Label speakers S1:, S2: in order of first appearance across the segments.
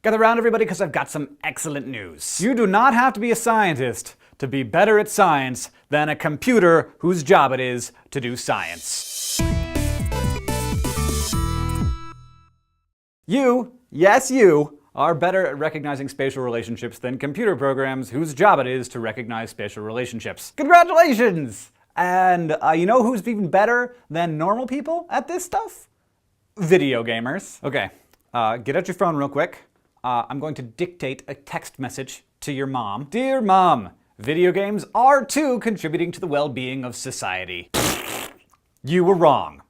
S1: Gather round, everybody, because I've got some excellent news. You do not have to be a scientist to be better at science than a computer whose job it is to do science. You, yes you, are better at recognizing spatial relationships than computer programs whose job it is to recognize spatial relationships. Congratulations! And you know who's even better than normal people at this stuff? Video gamers. Okay, get out your phone real quick. I'm going to dictate a text message to your mom. Dear Mom, video games are too contributing to the well-being of society. You were wrong.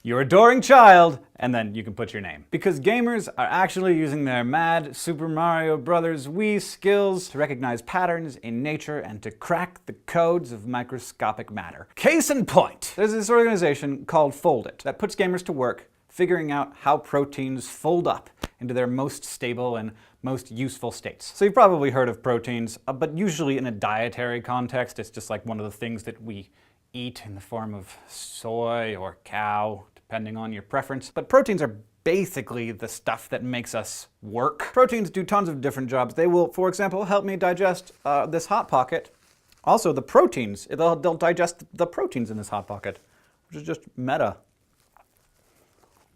S1: Your adoring child, and then you can put your name. Because gamers are actually using their mad Super Mario Bros. Wii skills to recognize patterns in nature and to crack the codes of microscopic matter. Case in point, there's this organization called Foldit that puts gamers to work figuring out how proteins fold up into their most stable and most useful states. So you've probably heard of proteins, but usually in a dietary context, it's just like one of the things that we eat in the form of soy or cow, depending on your preference. But proteins are basically the stuff that makes us work. Proteins do tons of different jobs. They will, for example, help me digest this Hot Pocket. Also, the proteins, they'll digest the proteins in this Hot Pocket, which is just meta.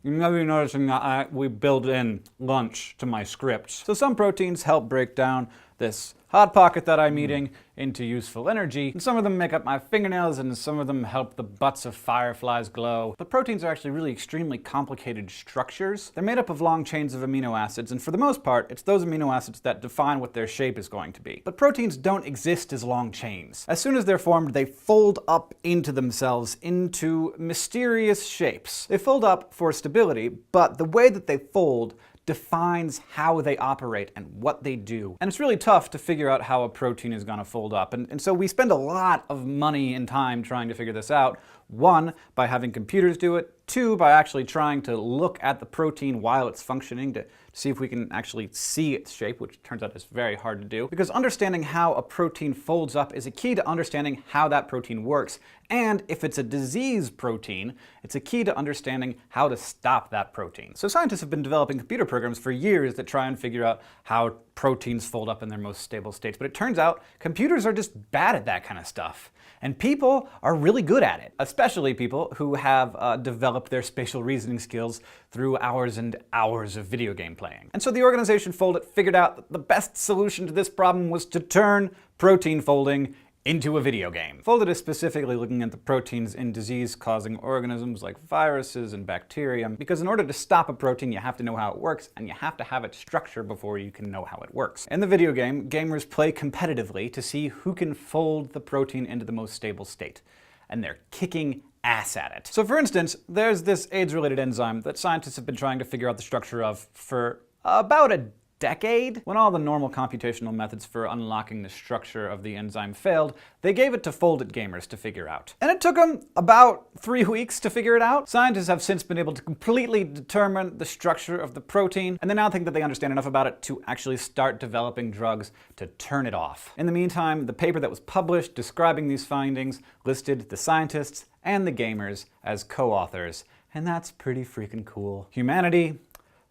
S1: You may be noticing that we build in lunch to my scripts. So some proteins help break down this Hot Pocket that I'm eating into useful energy. And some of them make up my fingernails, and some of them help the butts of fireflies glow. But proteins are actually really extremely complicated structures. They're made up of long chains of amino acids, and for the most part, it's those amino acids that define what their shape is going to be. But proteins don't exist as long chains. As soon as they're formed, they fold up into themselves into mysterious shapes. They fold up for stability, but the way that they fold defines how they operate and what they do. And it's really tough to figure out how a protein is going to fold up. And so we spend a lot of money and time trying to figure this out. One, by having computers do it. Two, by actually trying to look at the protein while it's functioning to see if we can actually see its shape, which turns out is very hard to do. Because understanding how a protein folds up is a key to understanding how that protein works. And if it's a disease protein, it's a key to understanding how to stop that protein. So scientists have been developing computer programs for years that try and figure out how proteins fold up in their most stable states. But it turns out computers are just bad at that kind of stuff. And people are really good at it, especially people who have developed their spatial reasoning skills through hours and hours of video game playing. And so the organization Foldit figured out that the best solution to this problem was to turn protein folding into a video game. Foldit is specifically looking at the proteins in disease-causing organisms like viruses and bacteria, because in order to stop a protein, you have to know how it works, and you have to have its structure before you can know how it works. In the video game, gamers play competitively to see who can fold the protein into the most stable state, and they're kicking ass at it. So for instance, there's this AIDS-related enzyme that scientists have been trying to figure out the structure of for about a decade. When all the normal computational methods for unlocking the structure of the enzyme failed, they gave it to Foldit gamers to figure out. And it took them about 3 weeks to figure it out. Scientists have since been able to completely determine the structure of the protein, and they now think that they understand enough about it to actually start developing drugs to turn it off. In the meantime, the paper that was published describing these findings listed the scientists and the gamers as co-authors, and that's pretty freaking cool. Humanity,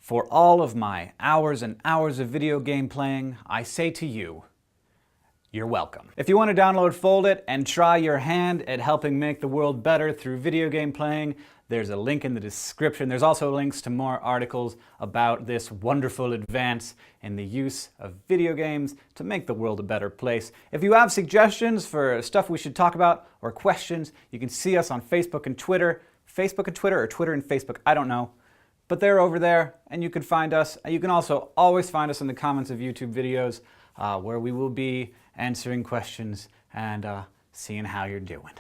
S1: for all of my hours and hours of video game playing, I say to you, you're welcome. If you want to download Foldit and try your hand at helping make the world better through video game playing, there's a link in the description. There's also links to more articles about this wonderful advance in the use of video games to make the world a better place. If you have suggestions for stuff we should talk about or questions, you can see us on Facebook and Twitter. Facebook and Twitter, or Twitter and Facebook, I don't know. But they're over there, and you can find us. You can also always find us in the comments of YouTube videos where we will be answering questions and seeing how you're doing.